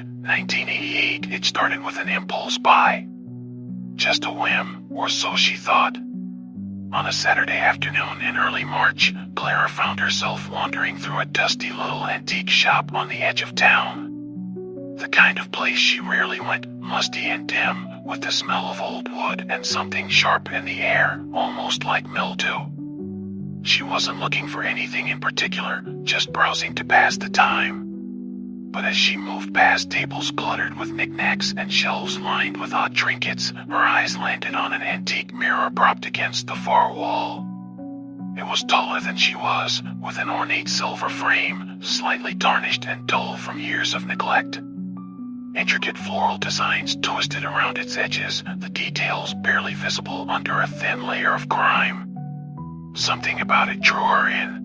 3rd, 1988, it started with an impulse buy. Just a whim, or so she thought. On a Saturday afternoon in early March, Clara found herself wandering through a dusty little antique shop on the edge of town. The kind of place she rarely went, musty and dim, with the smell of old wood and something sharp in the air, almost like mildew. She wasn't looking for anything in particular, just browsing to pass the time. But as she moved past tables cluttered with knickknacks and shelves lined with odd trinkets, her eyes landed on an antique mirror propped against the far wall. It was taller than she was, with an ornate silver frame, slightly tarnished and dull from years of neglect. Intricate floral designs twisted around its edges, the details barely visible under a thin layer of grime. Something about it drew her in.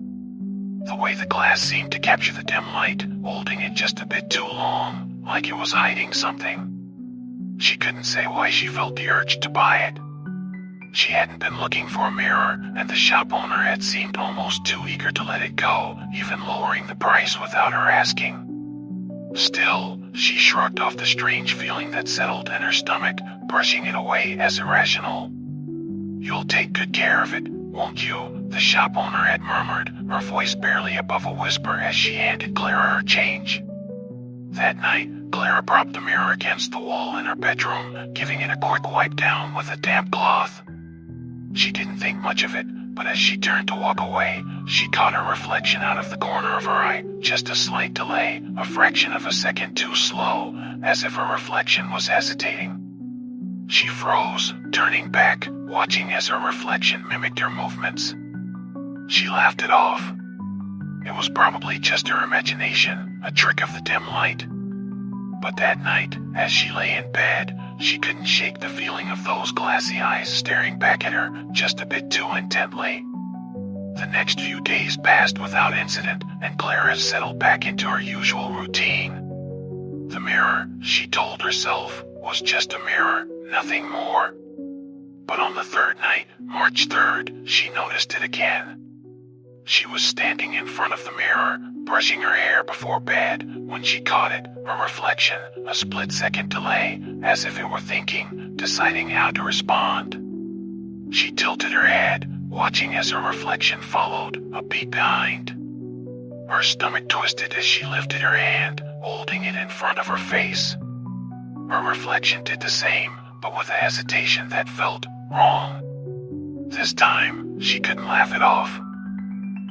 The way the glass seemed to capture the dim light, holding it just a bit too long, like it was hiding something. She couldn't say why she felt the urge to buy it. She hadn't been looking for a mirror, and the shop owner had seemed almost too eager to let it go, even lowering the price without her asking. Still, she shrugged off the strange feeling that settled in her stomach, brushing it away as irrational. "You'll take good care of it, won't you?" the shop owner had murmured, her voice barely above a whisper as she handed Clara her change. That night, Clara propped the mirror against the wall in her bedroom, giving it a quick wipe down with a damp cloth. She didn't think much of it, but as she turned to walk away, she caught her reflection out of the corner of her eye, just a slight delay, a fraction of a second too slow, as if her reflection was hesitating. She froze, turning back, watching as her reflection mimicked her movements. She laughed it off. It was probably just her imagination, a trick of the dim light. But that night, as she lay in bed, she couldn't shake the feeling of those glassy eyes staring back at her just a bit too intently. The next few days passed without incident, and Clara settled back into her usual routine. The mirror, she told herself, was just a mirror, nothing more. But on the third night, March 3rd, she noticed it again. She was standing in front of the mirror, brushing her hair before bed, when she caught it, her reflection, a split-second delay, as if it were thinking, deciding how to respond. She tilted her head, watching as her reflection followed, a beat behind. Her stomach twisted as she lifted her hand, holding it in front of her face. Her reflection did the same, but with a hesitation that felt wrong. This time, she couldn't laugh it off.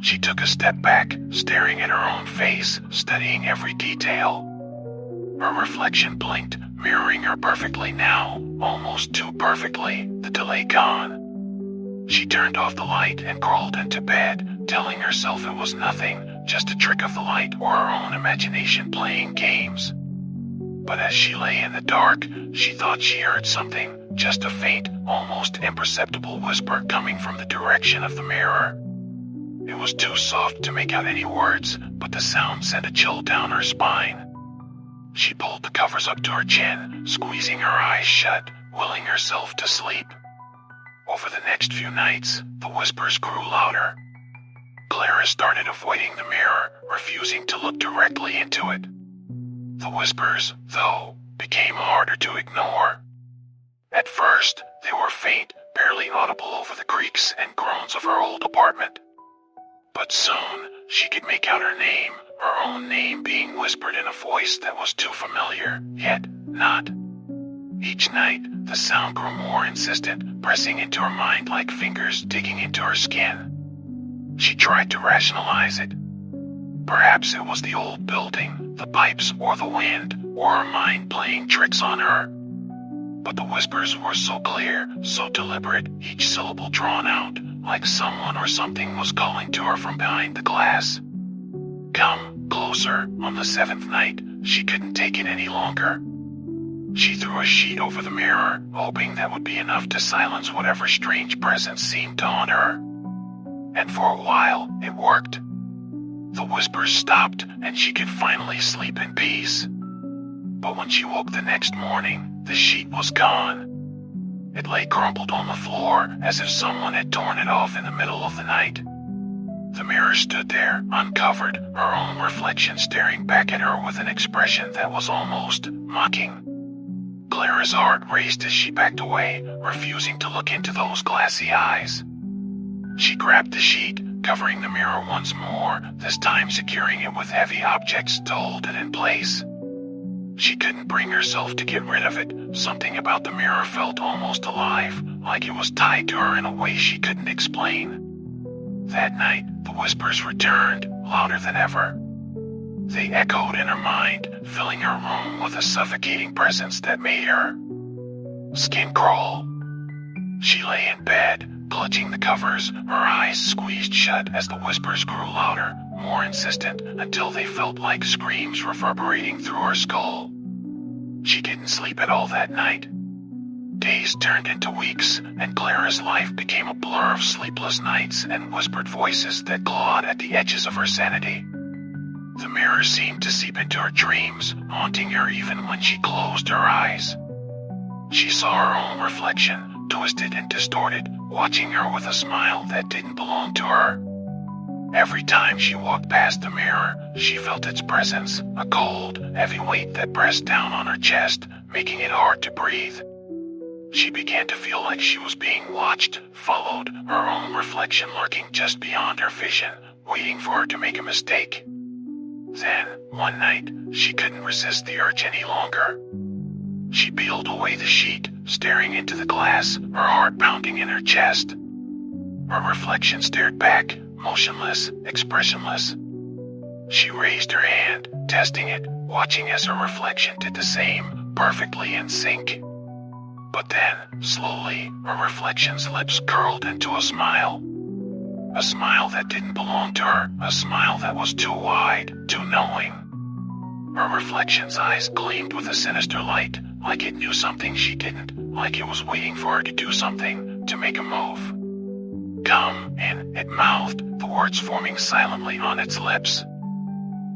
She took a step back, staring at her own face, studying every detail. Her reflection blinked, mirroring her perfectly now, almost too perfectly, the delay gone. She turned off the light and crawled into bed, telling herself it was nothing, just a trick of the light or her own imagination playing games. But as she lay in the dark, she thought she heard something, just a faint, almost imperceptible whisper coming from the direction of the mirror. It was too soft to make out any words, but the sound sent a chill down her spine. She pulled the covers up to her chin, squeezing her eyes shut, willing herself to sleep. Over the next few nights, the whispers grew louder. Clara started avoiding the mirror, refusing to look directly into it. The whispers, though, became harder to ignore. At first, they were faint, barely audible over the creaks and groans of her old apartment. But soon, she could make out her name, her own name being whispered in a voice that was too familiar, yet not. Each night, the sound grew more insistent, pressing into her mind like fingers digging into her skin. She tried to rationalize it. Perhaps it was the old building, the pipes, or the wind, or her mind playing tricks on her. But the whispers were so clear, so deliberate, each syllable drawn out, like someone or something was calling to her from behind the glass. Come closer. On the 7th night, she couldn't take it any longer. She threw a sheet over the mirror, hoping that would be enough to silence whatever strange presence seemed to haunt her. And for a while, it worked. The whispers stopped, and she could finally sleep in peace. But when she woke the next morning, the sheet was gone. It lay crumpled on the floor, as if someone had torn it off in the middle of the night. The mirror stood there, uncovered, her own reflection staring back at her with an expression that was almost mocking. Clara's heart raced as she backed away, refusing to look into those glassy eyes. She grabbed the sheet, covering the mirror once more, this time securing it with heavy objects to hold it in place. She couldn't bring herself to get rid of it. Something about the mirror felt almost alive, like it was tied to her in a way she couldn't explain. That night, the whispers returned, louder than ever. They echoed in her mind, filling her room with a suffocating presence that made her skin crawl. She lay in bed, clutching the covers, her eyes squeezed shut as the whispers grew louder, more insistent, until they felt like screams reverberating through her skull. She didn't sleep at all that night. Days turned into weeks, and Clara's life became a blur of sleepless nights and whispered voices that clawed at the edges of her sanity. The mirror seemed to seep into her dreams, haunting her even when she closed her eyes. She saw her own reflection, twisted and distorted, watching her with a smile that didn't belong to her. Every time she walked past the mirror, she felt its presence, a cold, heavy weight that pressed down on her chest, making it hard to breathe. She began to feel like she was being watched, followed, her own reflection lurking just beyond her vision, waiting for her to make a mistake. Then, one night, she couldn't resist the urge any longer. She peeled away the sheet, staring into the glass, her heart pounding in her chest. Her reflection stared back, motionless, expressionless. She raised her hand, testing it, watching as her reflection did the same, perfectly in sync. But then, slowly, her reflection's lips curled into a smile. A smile that didn't belong to her, a smile that was too wide, too knowing. Her reflection's eyes gleamed with a sinister light, like it knew something she didn't, like it was waiting for her to do something, to make a move. "Come in," it mouthed, the words forming silently on its lips.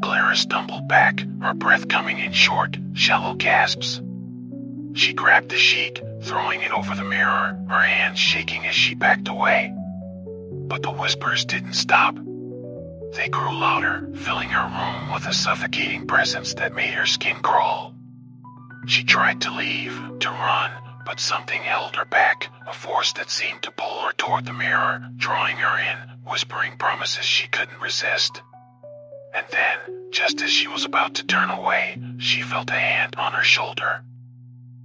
Clara stumbled back, her breath coming in short, shallow gasps. She grabbed the sheet, throwing it over the mirror, her hands shaking as she backed away. But the whispers didn't stop. They grew louder, filling her room with a suffocating presence that made her skin crawl. She tried to leave, to run, but something held her back, a force that seemed to pull her toward the mirror, drawing her in, whispering promises she couldn't resist. And then, just as she was about to turn away, she felt a hand on her shoulder.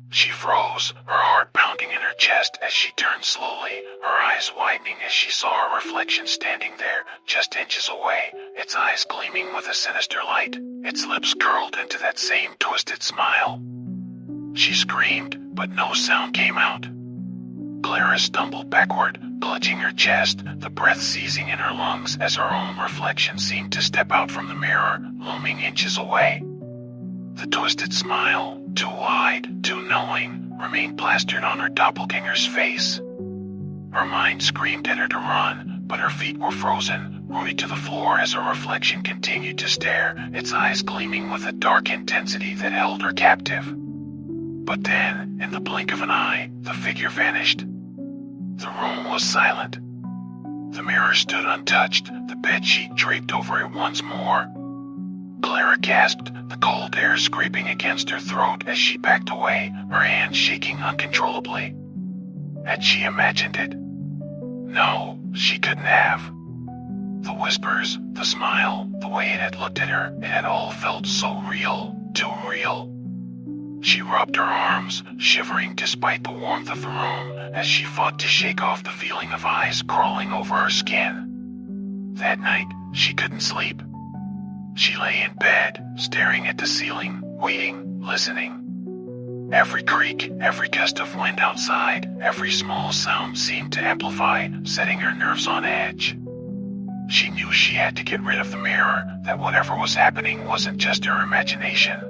She froze, her heart pounding in her chest as she turned slowly, her eyes widening as she saw her reflection standing there, just inches away, its eyes gleaming with a sinister light, its lips curled into that same twisted smile. She screamed, but no sound came out. Clara stumbled backward, clutching her chest, the breath seizing in her lungs as her own reflection seemed to step out from the mirror, looming inches away. The twisted smile, too wide, too knowing, remained plastered on her doppelganger's face. Her mind screamed at her to run, but her feet were frozen, rooted to the floor as her reflection continued to stare, its eyes gleaming with a dark intensity that held her captive. But then, in the blink of an eye, the figure vanished. The room was silent. The mirror stood untouched, the bedsheet draped over it once more. Clara gasped, the cold air scraping against her throat as she backed away, her hands shaking uncontrollably. Had she imagined it? No, she couldn't have. The whispers, the smile, the way it had looked at her, it had all felt so real, too real. She rubbed her arms, shivering despite the warmth of the room, as she fought to shake off the feeling of eyes crawling over her skin. That night, she couldn't sleep. She lay in bed, staring at the ceiling, waiting, listening. Every creak, every gust of wind outside, every small sound seemed to amplify, setting her nerves on edge. She knew she had to get rid of the mirror, that whatever was happening wasn't just her imagination.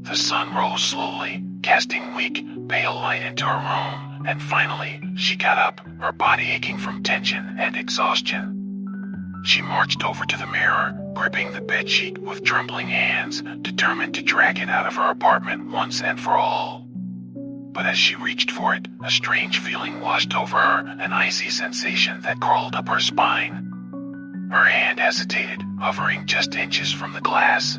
The sun rose slowly, casting weak, pale light into her room, and finally, she got up, her body aching from tension and exhaustion. She marched over to the mirror, gripping the bedsheet with trembling hands, determined to drag it out of her apartment once and for all. But as she reached for it, a strange feeling washed over her, an icy sensation that crawled up her spine. Her hand hesitated, hovering just inches from the glass.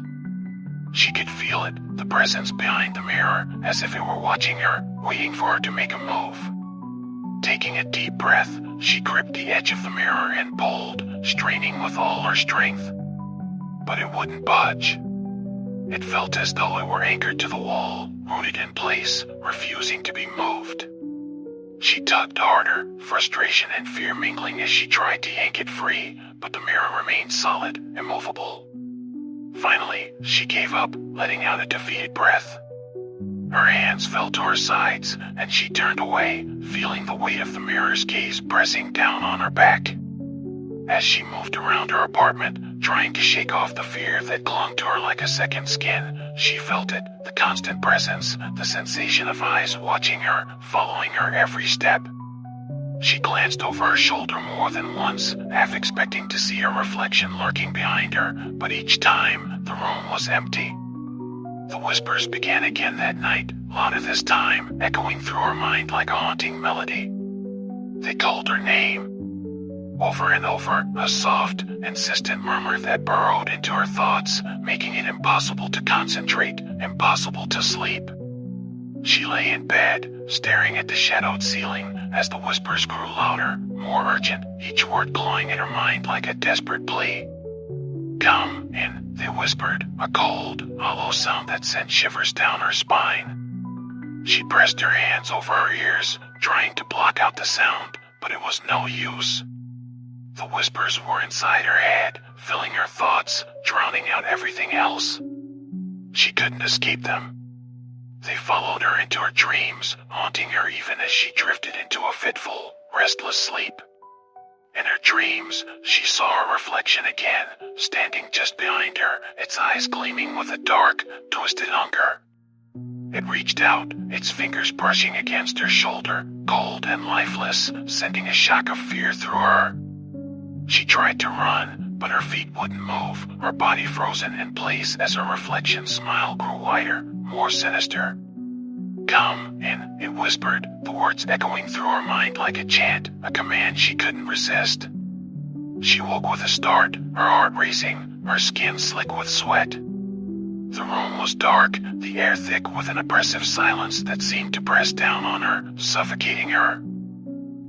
She could feel it, the presence behind the mirror, as if it were watching her, waiting for her to make a move. Taking a deep breath, she gripped the edge of the mirror and pulled, straining with all her strength. But it wouldn't budge. It felt as though it were anchored to the wall, rooted in place, refusing to be moved. She tugged harder, frustration and fear mingling as she tried to yank it free, but the mirror remained solid, immovable. Finally, she gave up, letting out a defeated breath. Her hands fell to her sides, and she turned away, feeling the weight of the mirror's gaze pressing down on her back. As she moved around her apartment, trying to shake off the fear that clung to her like a second skin, she felt it, the constant presence, the sensation of eyes watching her, following her every step. She glanced over her shoulder more than once, half expecting to see her reflection lurking behind her, but each time, the room was empty. The whispers began again that night, louder this time, echoing through her mind like a haunting melody. They called her name. Over and over, a soft, insistent murmur that burrowed into her thoughts, making it impossible to concentrate, impossible to sleep. She lay in bed, staring at the shadowed ceiling, as the whispers grew louder, more urgent, each word clawing at her mind like a desperate plea. "Come in," they whispered, a cold, hollow sound that sent shivers down her spine. She pressed her hands over her ears, trying to block out the sound, but it was no use. The whispers were inside her head, filling her thoughts, drowning out everything else. She couldn't escape them. They followed her into her dreams, haunting her even as she drifted into a fitful, restless sleep. In her dreams, she saw her reflection again, standing just behind her, its eyes gleaming with a dark, twisted hunger. It reached out, its fingers brushing against her shoulder, cold and lifeless, sending a shock of fear through her. She tried to run, but her feet wouldn't move, her body frozen in place as her reflection's smile grew wider, more sinister. "Come in," it whispered, the words echoing through her mind like a chant, a command she couldn't resist. She woke with a start, her heart racing, her skin slick with sweat. The room was dark, the air thick with an oppressive silence that seemed to press down on her, suffocating her.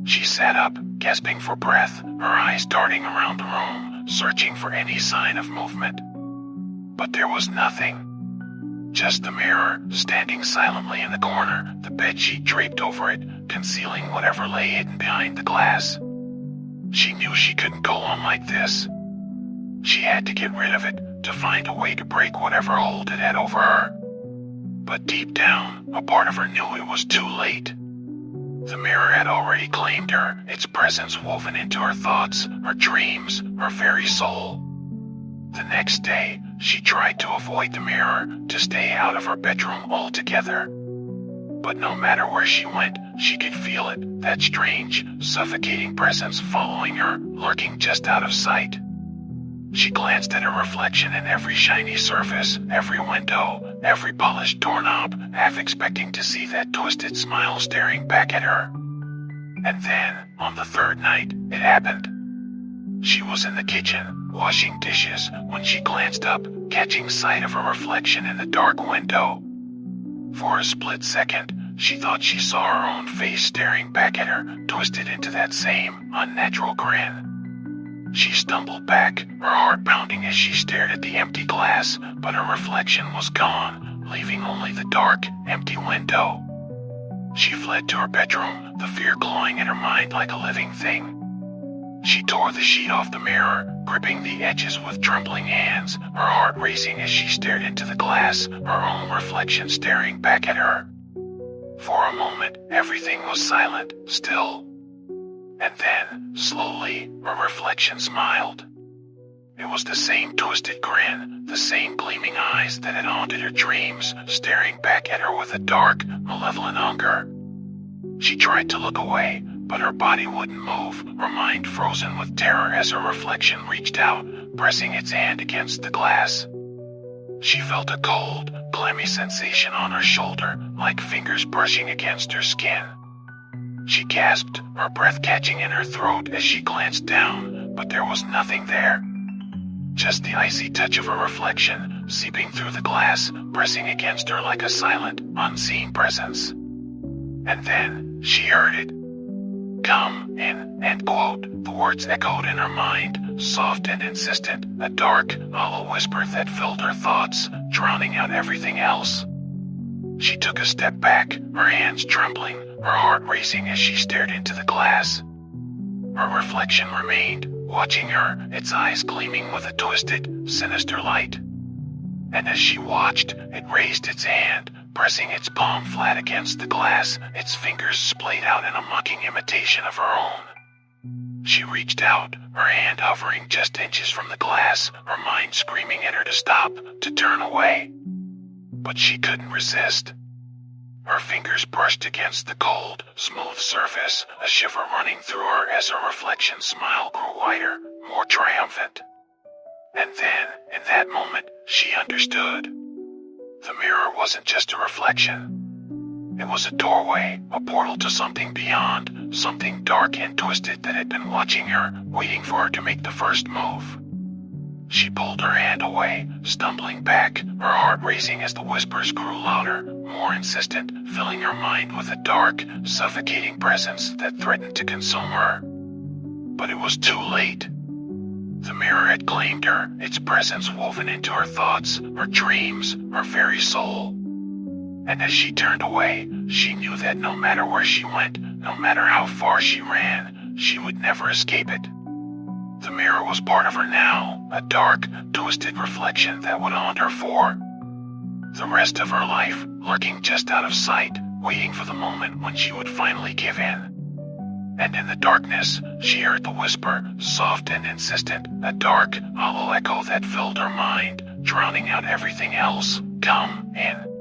She sat up, gasping for breath, her eyes darting around the room, searching for any sign of movement. But there was nothing. Just the mirror, standing silently in the corner, the bedsheet draped over it, concealing whatever lay hidden behind the glass. She knew she couldn't go on like this. She had to get rid of it, to find a way to break whatever hold it had over her. But deep down, a part of her knew it was too late. The mirror had already claimed her, its presence woven into her thoughts, her dreams, her very soul. The next day, she tried to avoid the mirror, to stay out of her bedroom altogether. But no matter where she went, she could feel it, that strange, suffocating presence following her, lurking just out of sight. She glanced at her reflection in every shiny surface, every window, every polished doorknob, half expecting to see that twisted smile staring back at her. And then, on the third night, it happened. She was in the kitchen, washing dishes, when she glanced up, catching sight of her reflection in the dark window. For a split second, she thought she saw her own face staring back at her, twisted into that same unnatural grin. She stumbled back, her heart pounding as she stared at the empty glass, but her reflection was gone, leaving only the dark, empty window. She fled to her bedroom, the fear clawing at her mind like a living thing. She tore the sheet off the mirror, gripping the edges with trembling hands, her heart racing as she stared into the glass, her own reflection staring back at her. For a moment, everything was silent, still. And then, slowly, her reflection smiled. It was the same twisted grin, the same gleaming eyes that had haunted her dreams, staring back at her with a dark, malevolent hunger. She tried to look away, but her body wouldn't move, her mind frozen with terror as her reflection reached out, pressing its hand against the glass. She felt a cold, clammy sensation on her shoulder, like fingers brushing against her skin. She gasped, her breath catching in her throat as she glanced down, but there was nothing there. Just the icy touch of a reflection seeping through the glass, pressing against her like a silent, unseen presence. And then she heard it. "Come in," end quote. The words echoed in her mind, soft and insistent, a dark, hollow whisper that filled her thoughts, drowning out everything else. She took a step back, her hands trembling, her heart racing as she stared into the glass. Her reflection remained, watching her, its eyes gleaming with a twisted, sinister light. And as she watched, it raised its hand, pressing its palm flat against the glass, its fingers splayed out in a mocking imitation of her own. She reached out, her hand hovering just inches from the glass, her mind screaming at her to stop, to turn away. But she couldn't resist. Her fingers brushed against the cold, smooth surface, a shiver running through her as her reflection's smile grew wider, more triumphant. And then, in that moment, she understood. The mirror wasn't just a reflection. It was a doorway, a portal to something beyond, something dark and twisted that had been watching her, waiting for her to make the first move. She pulled her hand away, stumbling back, her heart racing as the whispers grew louder, more insistent, filling her mind with a dark, suffocating presence that threatened to consume her. But it was too late. The mirror had claimed her, its presence woven into her thoughts, her dreams, her very soul. And as she turned away, she knew that no matter where she went, no matter how far she ran, she would never escape it. The mirror was part of her now, a dark, twisted reflection that would haunt her for the rest of her life, lurking just out of sight, waiting for the moment when she would finally give in. And in the darkness, she heard the whisper, soft and insistent, a dark, hollow echo that filled her mind, drowning out everything else. "Come in."